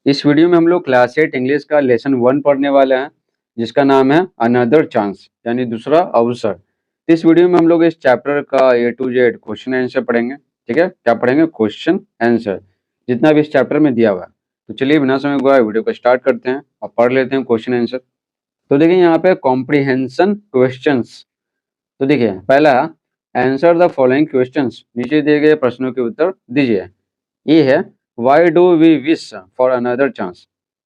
इस वीडियो में हम लोग क्लास 8 इंग्लिश का लेसन 1 पढ़ने वाले हैं, जिसका नाम है अनदर चांस यानी दूसरा अवसर। तो इस वीडियो में हम लोग इस चैप्टर का ए टू जेड क्वेश्चन आंसर पढ़ेंगे। ठीक है, क्या पढ़ेंगे? क्वेश्चन आंसर, जितना भी इस चैप्टर में दिया हुआ है। तो चलिए बिना समय गवाए वीडियो को स्टार्ट करते हैं और पढ़ लेते हैं क्वेश्चन आंसर। तो देखिए यहाँ पे कॉम्प्रिहेंशन क्वेश्चंस। तो देखिए पहला, आंसर द फॉलोइंग क्वेश्चंस, नीचे दिए गए प्रश्नों के उत्तर दीजिए। ये है, why do we wish for another chance.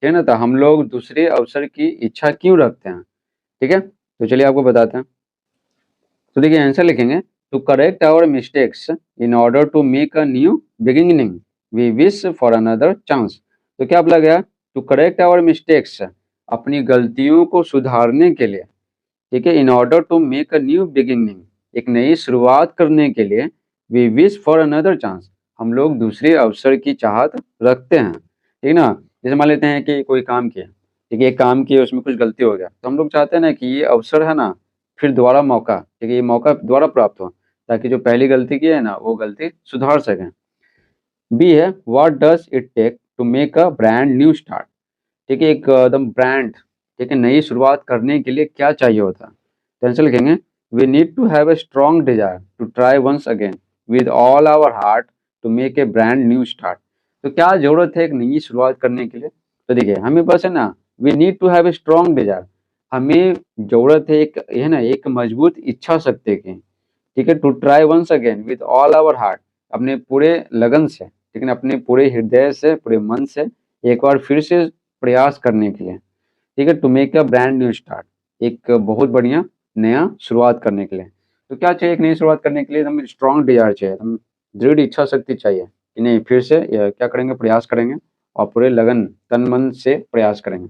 ठीक है ना, तो हम लोग दूसरे अवसर की इच्छा क्यों रखते हैं। ठीक है, तो चलिए आपको बताते हैं। तो देखिए आंसर लिखेंगे, to correct our mistakes in order to make a new beginning we wish for another chance. तो क्या बोला गया? टू करेक्ट आवर मिस्टेक्स, अपनी गलतियों को सुधारने के लिए। ठीक है, in order to make a new beginning, एक नई शुरुआत करने के लिए। We wish for another chance, हम लोग दूसरे अवसर की चाहत रखते हैं। ठीक है ना, जैसे मान लेते हैं कि कोई काम किया, ठीक है, एक काम किया उसमें कुछ गलती हो गया, तो हम लोग चाहते हैं ना कि ये अवसर है ना, फिर दोबारा मौका, ठीक है, ये मौका दोबारा प्राप्त हो, ताकि जो पहली गलती की है ना वो गलती सुधार सकें। बी है, what does it take to make a brand new start. ठीक है, एक एकदम ब्रांड, ठीक है, नई शुरुआत करने के लिए क्या चाहिए होता है। तो आंसर लिखेंगे, we need to have a strong desire to try once again with all our heart to make a brand new start. तो क्या जरूरत है एक नई शुरुआत करने के लिए? तो देखिए हमें बस है ना, we need to have a strong desire, हमें जरूरत है एक, है ना, एक मजबूत इच्छा शक्ति की। ठीक है, to try once again with all our heart, अपने पूरे लगन से, ठीक है ना, अपने पूरे हृदय से, पूरे मन से एक बार फिर से प्रयास करने के लिए। ठीक है, to make a brand new start, एक बहुत बढ़िया नया शुरुआत करने के लिए। तो क्या चाहिए एक नई शुरुआत करने के लिए? हमें स्ट्रॉन्ग डिजायर चाहिए, हम दृढ़ इच्छा शक्ति चाहिए कि नहीं, फिर से क्या करेंगे, प्रयास करेंगे और पूरे लगन तन मन से प्रयास करेंगे।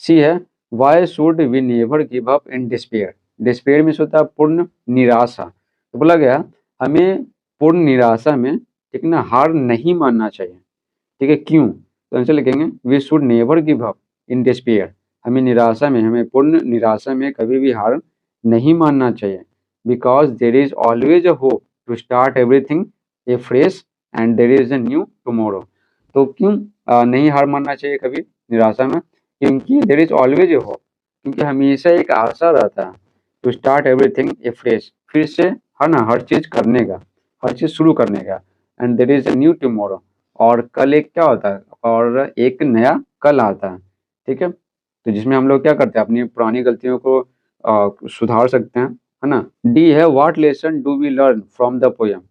सी है, why should we never give up in despair. Despair में होता है पूर्ण निराशा। तो बोला गया हमें पूर्ण निराशा में, ठीक है ना, हार नहीं मानना चाहिए। ठीक है, क्यों? तो आंसर लिखेंगे, we should never give up in despair, हमें निराशा में, हमें पूर्ण निराशा में कभी भी हार नहीं मानना चाहिए। Because there is always a hope to start everything afresh and there is a new tomorrow. तो क्यों नहीं हार मानना चाहिए कभी निराशा में? क्योंकि there is always a hope, क्योंकि हमेशा एक आशा रहता है, to start everything afresh, फिर से, है ना, हर चीज करने का, हर चीज शुरू करने का। And there is a new tomorrow, और कल एक क्या होता है, और एक नया कल आता है। ठीक है, तो जिसमें हम लोग क्या करते हैं, अपनी पुरानी गलतियों को सुधार सकते हैं, है ना। डी है, what lesson do we learn from the poem.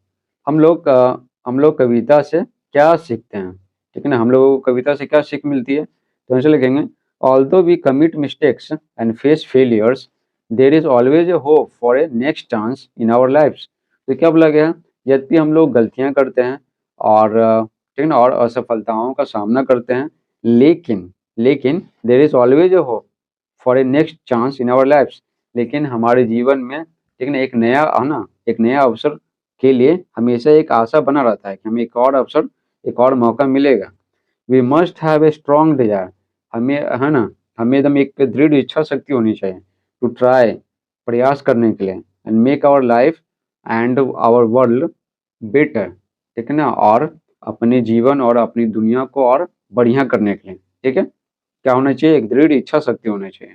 हम लोग कविता से क्या सीखते हैं? ठीक है ना, हम लोगों को कविता से क्या सीख मिलती है? तो आंसर लिखेंगे, although we commit mistakes and face failures there is always a hope for a next chance in our lifes. तो क्या बोला गया? यद्यपि हम लोग गलतियां करते हैं और ठीक है ना, और असफलताओं का सामना करते हैं, लेकिन लेकिन there is always a hope for a next chance in our lifes, लेकिन हमारे जीवन में, ठीक है ना, एक नया, है ना, एक नया अवसर के लिए हमेशा एक आशा बना रहता है कि हमें एक और अवसर, एक और मौका मिलेगा। We must have a strong desire, हमें, है ना, हमें एकदम एक दृढ़ इच्छा शक्ति होनी चाहिए, टू ट्राई, प्रयास करने के लिए, and make our life and our world better, ठीक है ना, और अपने जीवन और अपनी दुनिया को और बढ़िया करने के लिए। ठीक है, क्या होना चाहिए? एक दृढ़ इच्छा शक्ति होनी चाहिए।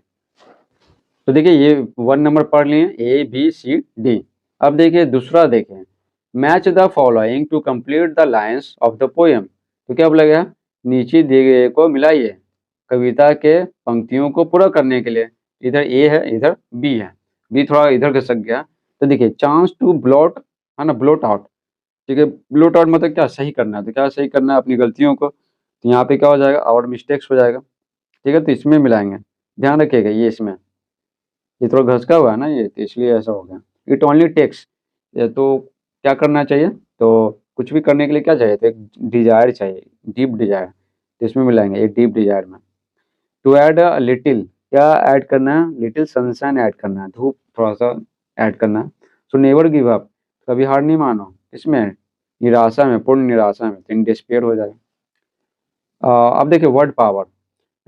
तो देखिए ये 1 नंबर पढ़ लिए, ए बी सी डी। अब देखिए दूसरा, देखें, match the following to complete the lines of the poem. तो क्या बोला गया? नीचे दिए गए को मिलाइए कविता के पंक्तियों को पूरा करने के लिए। इधर ए है, इधर बी है, बी थोड़ा इधर खसक गया। तो देखिए, चांस टू ब्लॉट, है ना, ब्लॉट आउट। ठीक है, ब्लॉट आउट मतलब क्या? सही करना है। तो क्या सही करना है? अपनी गलतियों को। तो यहाँ पे क्या हो जाएगा? और मिस्टेक्स हो जाएगा। ठीक है, तो इसमें मिलाएंगे, ध्यान रखिएगा, ये इसमें, ये थोड़ा घसका हुआ है ना ये, तो इसलिए ऐसा हो गया। इट ओनली टेक्स, तो क्या करना चाहिए? तो कुछ भी करने के लिए क्या चाहिए? तो एक डिजायर चाहिए, डीप डिजायर। तो इसमें मिलाएंगे एक डीप डिजायर में। टू ऐड अ लिटिल, क्या ऐड करना है? लिटिल सनशाइन ऐड करना है, धूप थोड़ा सा ऐड करना है। सो नेवर गिव अप, कभी हार नहीं मानो। इसमें निराशा में, पूर्ण निराशा में, तो इन डिस्पेयर हो जाएगा। अब देखिए word power,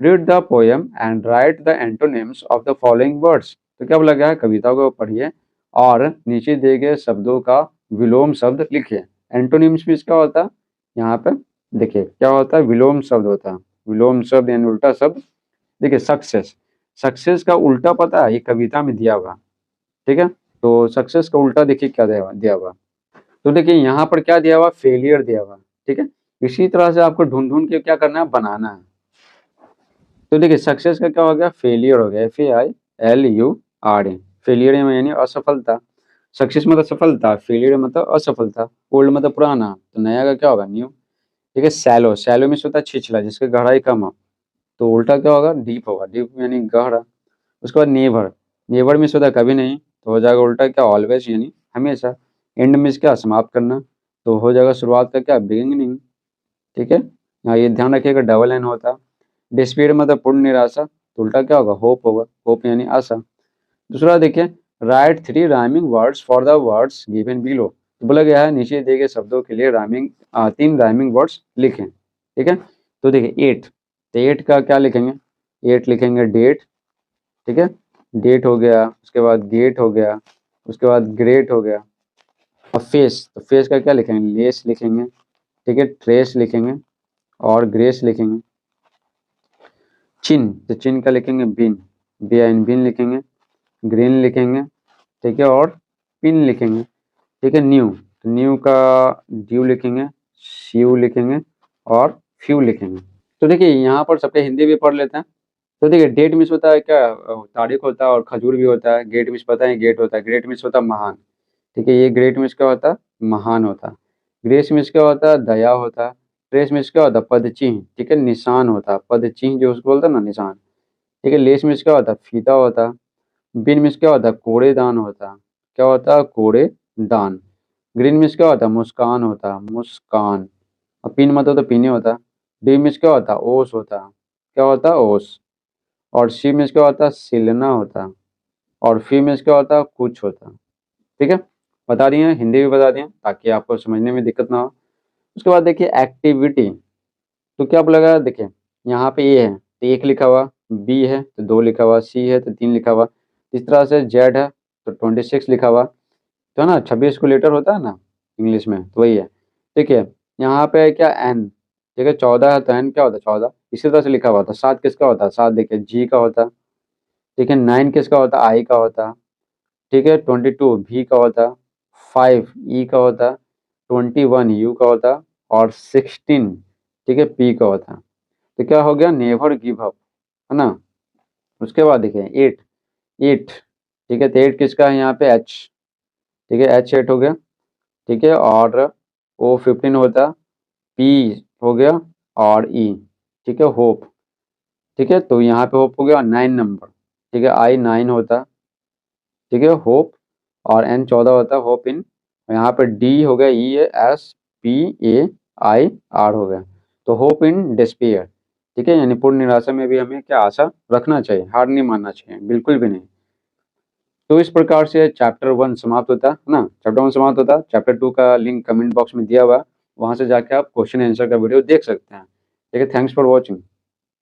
read the poem and right the antonyms of the following words. तो क्या बोला गया है? कविता को पढ़िए और नीचे दिए गए शब्दों का विलोम शब्द लिखिए। एंटोनिम्स भी इसका होता है यहाँ पे, देखिए क्या होता है, विलोम शब्द होता है, विलोम शब्द यानी उल्टा शब्द। देखिए सक्सेस, सक्सेस का उल्टा पता है, ये कविता में दिया हुआ, ठीक है। तो सक्सेस का उल्टा देखिए क्या दिया हुआ। तो देखिए यहाँ पर क्या दिया हुआ, फेलियर दिया हुआ, ठीक है। इसी तरह से आपको ढूंढ ढूंढ के क्या करना है, बनाना है। तो देखिए सक्सेस का क्या हो गया, फेलियर हो गया, FAILURE, फेलियर यानी असफलता। सक्सेस मतलब सफलता, फेलियर मतलब असफलता। ओल्ड मतलब पुराना, तो नया का क्या होगा, न्यू। ठीक है। सैलो, सैलो में से होता है छिछला, जिसकी गहराई कम हो, तो उल्टा क्या होगा, डीप होगा, डीप यानी गहरा। उसके बाद नेवर, नेवर में से होता है कभी नहीं, तो हो जाएगा उल्टा क्या, ऑलवेज यानी हमेशा। एंड में से क्या, समाप्त करना, तो हो जाएगा शुरुआत का क्या, बिगिनिंग। ठीक है। हाँ ये ध्यान रखिएगा, डबल एन होता है। डिस्पेयर मतलब पूर्ण निराशा, तो उल्टा क्या होगा, होप होगा, होप यानी आशा। दूसरा देखिए, right 3 rhyming words for the words given below, तो बोला गया है नीचे दिए गए शब्दों के लिए 3 राइमिंग वर्ड्स लिखें। ठीक है। तो देखिए एट, तो एट का क्या लिखेंगे, एट लिखेंगे डेट। ठीक है। डेट हो गया, उसके बाद गेट हो गया, उसके बाद ग्रेट हो गया। और फेस, तो फेस का क्या लिखेंगे, लेस लिखेंगे। ठीक है। ट्रेस लिखेंगे और ग्रेस लिखेंगे। चिन, तो चिन का लिखेंगे बिन, बिन लिखेंगे। ग्रीन लिखेंगे। ठीक है। और पिन लिखेंगे। ठीक है। न्यू, तो न्यू का ड्यू लिखेंगे, श्यू लिखेंगे और फ्यू लिखेंगे। तो देखिए यहाँ पर सबके हिंदी भी पढ़ लेते हैं। तो देखिए डेट मीन्स होता है क्या, तारीख होता है, और खजूर भी होता है। गेट मीन्स पता है, गेट होता है, ग्रेट मीन्स होता है महान। ठीक है। ये ग्रेट मीन्स क्या होता है, महान होता है। ग्रेस मीन्स क्या होता है, दया होता है। ट्रेस मीन्स क्या होता है, पद चिन्ह। ठीक है। निशान होता है, पद चिन्ह जो उसको बोलता है ना, निशान। ठीक है। लेस मीन्स क्या होता है, फीता होता है। बिन मीन्स क्या होता है, कूड़ेदान होता है। क्या होता है, कूड़ेदान। ग्रीन मीन्स क्या होता है, मुस्कान होता है, मुस्कान। और पिन मतलब तो पीने होता है। डी मीन्स क्या होता है, ओस होता है। क्या होता है, ओस। और सी मीन्स क्या होता है, सिलना होता है। और फी मीन्स क्या होता है, कुछ होता है। ठीक है। बता दिए हैं, हिंदी भी बता दिए हैं, ताकि आपको समझने में दिक्कत ना हो। उसके बाद देखिए एक्टिविटी, तो क्या बोलेगा, देखिए यहाँ पे ए है तो एक लिखा हुआ, बी है तो 2 लिखा हुआ, सी है तो 3 लिखा हुआ। इस तरह से जेड है तो 26 लिखा हुआ। तो है ना, 26 को लेटर होता है ना इंग्लिश में, तो वही है। ठीक है। यहाँ पे है क्या, एन। ठीक है। 14 है तो एन क्या होता है, 14। इसी तरह से लिखा हुआ था। 7 किसका होता है, 7 देखिए जी का होता है। ठीक है। 9 किसका होता है, आई का होता है। ठीक है। 22 भी का होता है। 5 ई का होता है। 21 यू का होता है। और 16 ठीक है, पी का होता है। तो क्या हो गया, नेवर गिव अप, है ना। उसके बाद देखिए एट, एट। ठीक है। तो एट किसका है यहाँ पे, एच। ठीक है। एच 8 हो गया। ठीक है। और ओ 15 होता, पी हो गया, और ई। ठीक है। होप। ठीक है। तो यहाँ पे होप हो गया, 9 नंबर। ठीक है। आई 9 होता। ठीक है। होप। और एन 14 होता है, होप इन। यहाँ पे डी हो गया, E S P A I R हो गया। तो होप इन डिस्पेयर। ठीक है। यानी पूर्ण निराशा में भी हमें क्या, आशा रखना चाहिए, हार नहीं मानना चाहिए, बिल्कुल भी नहीं। तो इस प्रकार से चैप्टर 1 समाप्त होता है ना, चैप्टर 1 समाप्त होता है। चैप्टर 2 का लिंक कमेंट बॉक्स में दिया हुआ है, वहां से जाके आप क्वेश्चन आंसर का वीडियो देख सकते हैं। ठीक है। Thanks for watching.